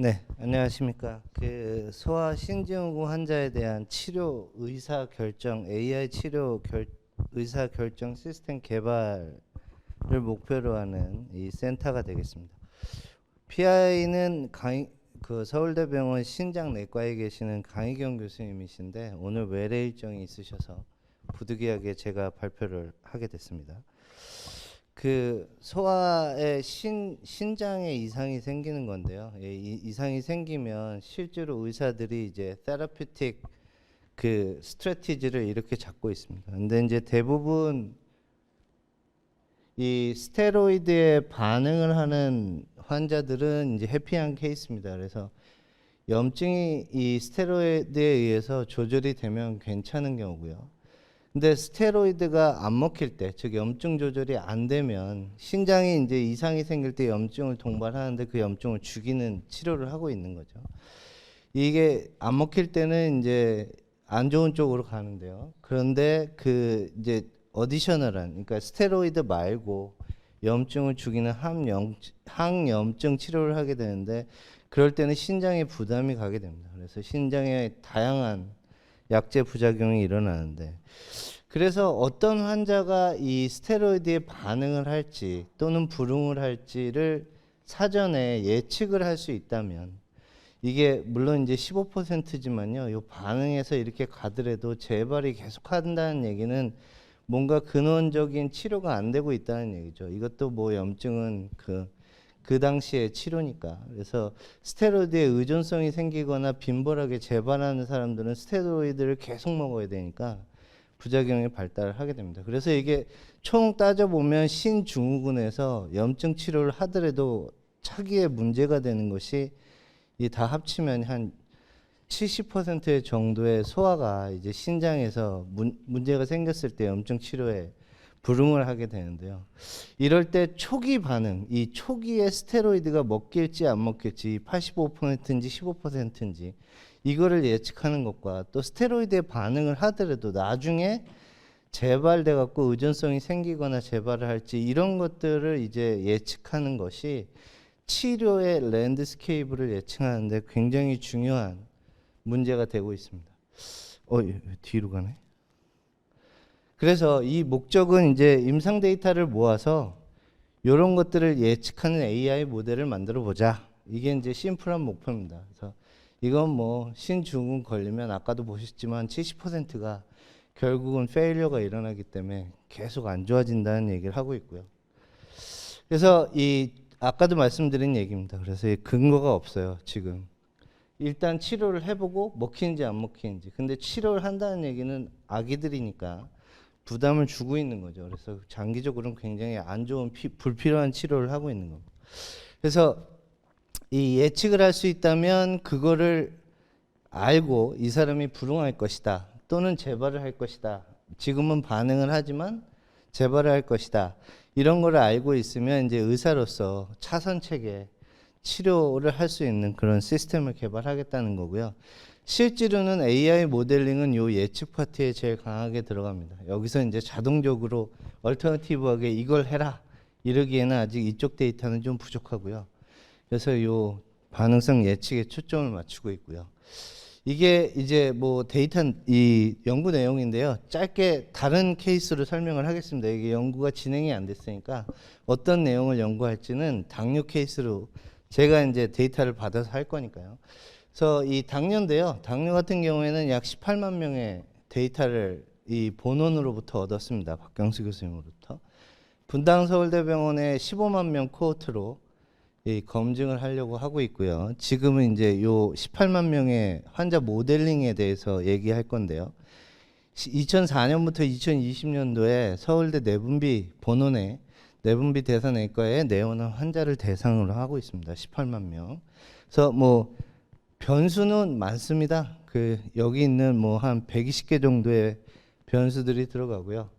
네, 안녕하십니까. 그 소아 신증후군 환자에 대한 치료 의사 결정 AI 의사 결정 시스템 개발을 목표로 하는 이 센터가 되겠습니다. PI는 그 서울대병원 신장내과에 계시는 강희경 교수님이신데 오늘 외래 일정이 있으셔서 부득이하게 제가 발표를 하게 됐습니다. 그 소아의 신장에 이상이 생기는 건데요. 이상이 생기면 실제로 의사들이 이제 테라피틱 그 스트래티지를 이렇게 잡고 있습니다. 근데 이제 대부분 이 스테로이드에 반응을 하는 환자들은 이제 해피한 케이스입니다. 그래서 염증이 이 스테로이드에 의해서 조절이 되면 괜찮은 경우고요. 근데 스테로이드가 안 먹힐 때, 즉 염증 조절이 안 되면 신장이 이제 이상이 생길 때 염증을 동반하는데 그 염증을 죽이는 치료를 하고 있는 거죠. 이게 안 먹힐 때는 이제 안 좋은 쪽으로 가는데요. 그런데 그 이제 어디셔널한, 그러니까 스테로이드 말고 염증을 죽이는 항염증 치료를 하게 되는데 그럴 때는 신장에 부담이 가게 됩니다. 그래서 신장에 다양한 약제 부작용이 일어나는데 그래서 어떤 환자가 이 스테로이드에 반응을 할지 또는 불응을 할지를 사전에 예측을 할 수 있다면 이게 물론 이제 15%지만요. 이 반응에서 이렇게 가더라도 재발이 계속 한다는 얘기는 뭔가 근원적인 치료가 안 되고 있다는 얘기죠. 이것도 뭐 염증은 그 당시에 치료니까. 그래서 스테로이드에 의존성이 생기거나 빈번하게 재발하는 사람들은 스테로이드를 계속 먹어야 되니까 부작용이 발달을 하게 됩니다. 그래서 이게 총 따져보면 신증후군에서 염증 치료를 하더라도 차기에 문제가 되는 것이 이 다 합치면 한 70% 정도의 소아가 이제 신장에서 문제가 생겼을 때 염증 치료에 불응을 하게 되는데요. 이럴 때 초기 반응, 이 초기에 스테로이드가 먹힐지 안 먹힐지 85%인지 15%인지 이거를 예측하는 것과 또 스테로이드에 반응을 하더라도 나중에 재발돼 갖고 의존성이 생기거나 재발을 할지 이런 것들을 이제 예측하는 것이 치료의 랜드스케이프를 예측하는데 굉장히 중요한 문제가 되고 있습니다. 뒤로 가네. 그래서 이 목적은 이제 임상 데이터를 모아서 이런 것들을 예측하는 AI 모델을 만들어 보자. 이게 이제 심플한 목표입니다. 그래서 이건 뭐 신증후군 걸리면 아까도 보셨지만 70%가 결국은 페일리어가 일어나기 때문에 계속 안 좋아진다는 얘기를 하고 있고요. 그래서 이 아까도 말씀드린 얘기입니다. 그래서 근거가 없어요, 지금. 일단 치료를 해보고 먹히는지 안 먹히는지. 근데 치료를 한다는 얘기는 아기들이니까 부담을 주고 있는 거죠. 그래서 장기적으로는 굉장히 안 좋은 불필요한 치료를 하고 있는 겁니다. 그래서 이 예측을 할 수 있다면 그거를 알고 이 사람이 불응할 것이다. 또는 재발을 할 것이다. 지금은 반응을 하지만 재발을 할 것이다. 이런 걸 알고 있으면 이제 의사로서 차선책에 치료를 할 수 있는 그런 시스템을 개발하겠다는 거고요. 실제로는 AI 모델링은 요 예측 파트에 제일 강하게 들어갑니다. 여기서 이제 자동적으로 얼터너티브하게 이걸 해라 이러기에는 아직 이쪽 데이터는 좀 부족하고요. 그래서 요 반응성 예측에 초점을 맞추고 있고요. 이게 이제 뭐 데이터 이 연구 내용인데요. 짧게 다른 케이스로 설명을 하겠습니다. 이게 연구가 진행이 안 됐으니까 어떤 내용을 연구할지는 당뇨 케이스로 제가 이제 데이터를 받아서 할 거니까요. 그래서 이 당뇨인데요. 당뇨 같은 경우에는 약 18만 명의 데이터를 이 본원으로부터 얻었습니다. 박경수 교수님으로부터. 분당 서울대병원의 15만 명 코호트로 이 검증을 하려고 하고 있고요. 지금은 이제 요 18만 명의 환자 모델링에 대해서 얘기할 건데요. 2004년부터 2020년도에 서울대 내분비 본원의 내분비 대사내과에 내원한 환자를 대상으로 하고 있습니다. 18만 명. 그래서 뭐 변수는 많습니다. 여기 있는 뭐 한 120개 정도의 변수들이 들어가고요.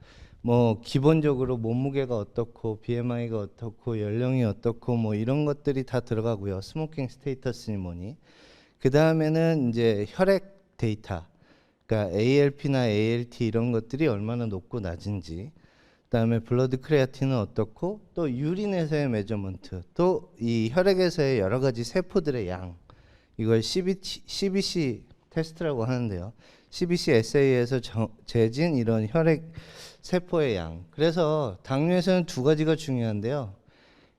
뭐 기본적으로 몸무게가 어떻고 BMI가 어떻고 연령이 어떻고 뭐 이런 것들이 다 들어가고요. 스모킹 스테이터스니 뭐니. 그 다음에는 이제 혈액 데이터, 그러니까 ALP나 ALT 이런 것들이 얼마나 높고 낮은지. 그다음에 블러드 크레아틴은 어떻고 또 유린에서의 메저먼트, 또 이 혈액에서의 여러 가지 세포들의 양. 이걸 CBC 테스트라고 하는데요. CBC 에세이에서 재진 이런 혈액 세포의 양. 그래서 당뇨에서는 두 가지가 중요한데요.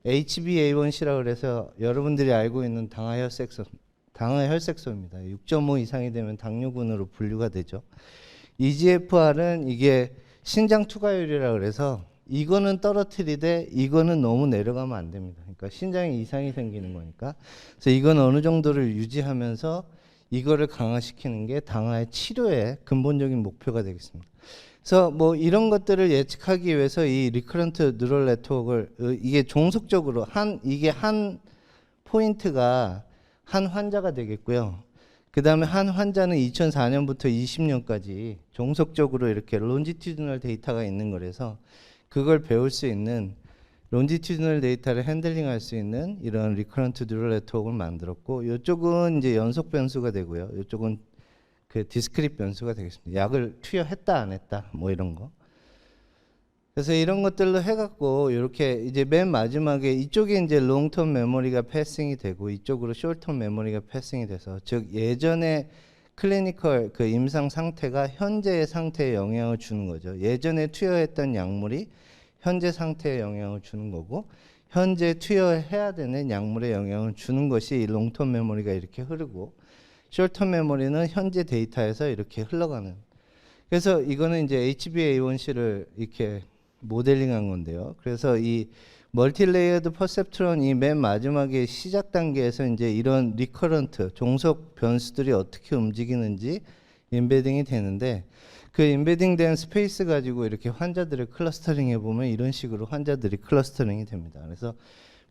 HbA1c라고 그래서 여러분들이 알고 있는 당화혈색소입니다. 6.5 이상이 되면 당뇨군으로 분류가 되죠. EGFR은 이게 신장 투과율이라 그래서 이거는 떨어뜨리되 이거는 너무 내려가면 안 됩니다. 그러니까 신장에 이상이 생기는 거니까. 그래서 이건 어느 정도를 유지하면서 이거를 강화시키는 게 당화의 치료의 근본적인 목표가 되겠습니다. 그래서 뭐 이런 것들을 예측하기 위해서 이 리커런트 뉴럴 네트워크를 이게 종속적으로 이게 한 포인트가 한 환자가 되겠고요. 그 다음에 한 환자는 2004년부터 20년까지 종속적으로 이렇게 론지튜디널 데이터가 있는 거라서 그걸 배울 수 있는 론지튜디널 데이터를 핸들링할 수 있는 이런 리커런트 뉴럴 네트워크를 만들었고, 이쪽은 이제 연속 변수가 되고요. 이쪽은 그 디스크릿 변수가 되겠습니다. 약을 투여했다 안 했다 뭐 이런 거. 그래서 이런 것들로 해갖고 이렇게 이제 맨 마지막에 이쪽에 이제 롱텀 메모리가 패싱이 되고 이쪽으로 숏텀 메모리가 패싱이 돼서, 즉 예전에 클리니컬 그 임상 상태가 현재의 상태에 영향을 주는 거죠. 예전에 투여했던 약물이 현재 상태에 영향을 주는 거고, 현재 투여해야 되는 약물에 영향을 주는 것이 이 롱텀 메모리가 이렇게 흐르고, 숏텀 메모리는 현재 데이터에서 이렇게 흘러가는. 그래서 이거는 이제 HbA1c를 이렇게 모델링한 건데요. 그래서 이 멀티레이어드 퍼셉트론 이 맨 마지막에 시작 단계에서 이제 이런 리커런트 종속 변수들이 어떻게 움직이는지 임베딩이 되는데, 그 임베딩된 스페이스 가지고 이렇게 환자들을 클러스터링 해보면 이런 식으로 환자들이 클러스터링이 됩니다. 그래서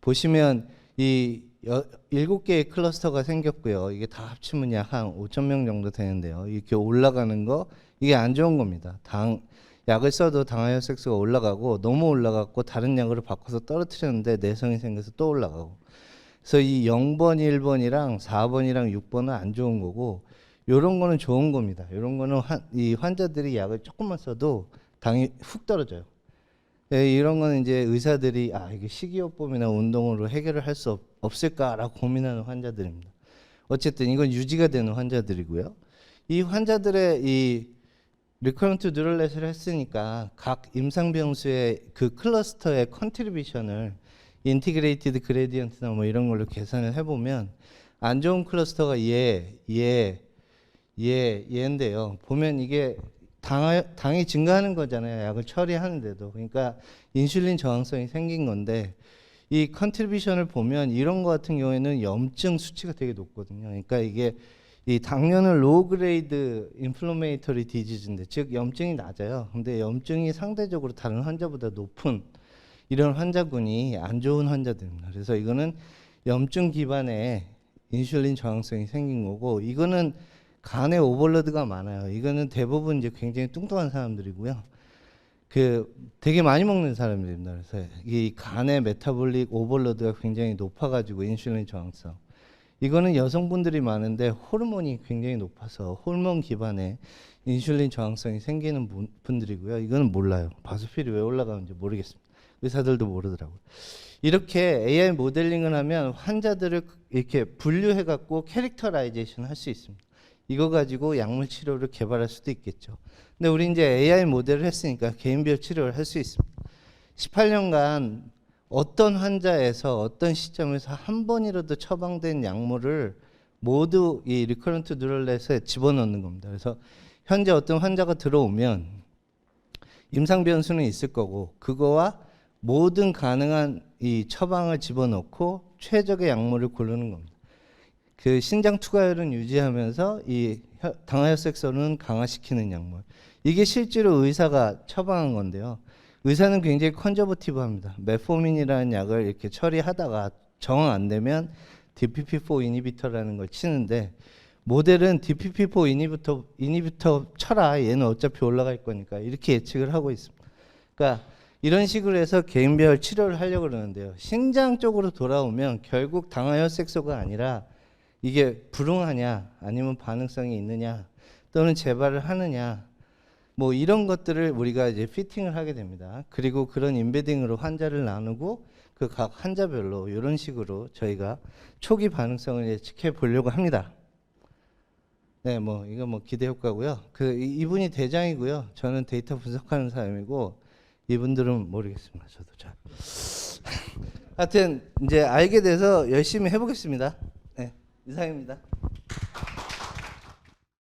보시면 이 7개의 클러스터가 생겼고요. 이게 다 합치면 약 한 5,000명 정도 되는데요. 이렇게 올라가는 거, 이게 안 좋은 겁니다. 약을 써도 당화혈색소가 올라가고, 너무 올라갔고 다른 약으로 바꿔서 떨어뜨렸는데 내성이 생겨서 또 올라가고. 그래서 이 0번, 1번이랑 4번이랑 6번은 안 좋은 거고, 요런 거는 좋은 겁니다. 요런 거는 이 환자들이 약을 조금만 써도 당이 훅 떨어져요. 네, 이런 거는 이제 의사들이 이게 식이요법이나 운동으로 해결을 할 수 없을까라고 고민하는 환자들입니다. 어쨌든 이건 유지가 되는 환자들이고요. 이 환자들의 이 리커런트 뉴럴넷을 했으니까 각 임상 변수의 그 클러스터의 컨트리뷰션을 인티그레이티드 그레디언트나 뭐 이런 걸로 계산을 해보면 안 좋은 클러스터가 얘인데요. 보면 이게 당이 증가하는 거잖아요. 약을 처리하는데도. 그러니까 인슐린 저항성이 생긴 건데, 이 컨트리뷰션을 보면 이런 거 같은 경우에는 염증 수치가 되게 높거든요. 그러니까 이게 이 당뇨는 로우 그레이드 인플로메이터리 디지즈인데, 즉 염증이 낮아요. 근데 염증이 상대적으로 다른 환자보다 높은 이런 환자군이 안 좋은 환자들입니다. 그래서 이거는 염증 기반의 인슐린 저항성이 생긴 거고, 이거는 간에 오버로드가 많아요. 이거는 대부분 이제 굉장히 뚱뚱한 사람들이고요. 그 되게 많이 먹는 사람들입니다. 그래서 이 간의 메타볼릭 오버로드가 굉장히 높아가지고 인슐린 저항성. 이거는 여성분들이 많은데 호르몬이 굉장히 높아서 호르몬 기반의 인슐린 저항성이 생기는 분들이고요. 이거는 몰라요. 바소필이 왜 올라가는지 모르겠습니다. 의사들도 모르더라고요. 이렇게 AI 모델링을 하면 환자들을 이렇게 분류해갖고 캐릭터라이제이션 할 수 있습니다. 이거 가지고 약물 치료를 개발할 수도 있겠죠. 근데 우리 이제 AI 모델을 했으니까 개인별 치료를 할 수 있습니다. 18년간 어떤 환자에서 어떤 시점에서 한 번이라도 처방된 약물을 모두 이 리커런트 뉴럴넷에 집어넣는 겁니다. 그래서 현재 어떤 환자가 들어오면 임상 변수는 있을 거고, 그거와 모든 가능한 이 처방을 집어넣고 최적의 약물을 고르는 겁니다. 그 신장 투과율은 유지하면서 이 당화혈색소는 강화시키는 약물. 이게 실제로 의사가 처방한 건데요. 의사는 굉장히 컨저버티브합니다. 메포민이라는 약을 이렇게 처리하다가 정황 안 되면 DPP-4 이니비터라는 걸 치는데, 모델은 DPP-4 이니비터 쳐라. 얘는 어차피 올라갈 거니까 이렇게 예측을 하고 있습니다. 그러니까 이런 식으로 해서 개인별 치료를 하려고 그러는데요. 신장 쪽으로 돌아오면 결국 당화혈색소가 아니라 이게 불응하냐 아니면 반응성이 있느냐 또는 재발을 하느냐 뭐 이런 것들을 우리가 이제 피팅을 하게 됩니다. 그리고 그런 임베딩으로 환자를 나누고 그 각 환자별로 이런 식으로 저희가 초기 반응성을 예측해 보려고 합니다. 네, 뭐 이거 뭐 기대 효과고요. 이분이 대장이고요. 저는 데이터 분석하는 사람이고 이분들은 모르겠습니다. 저도 잘. 하여튼 이제 알게 돼서 열심히 해보겠습니다. 네, 이상입니다.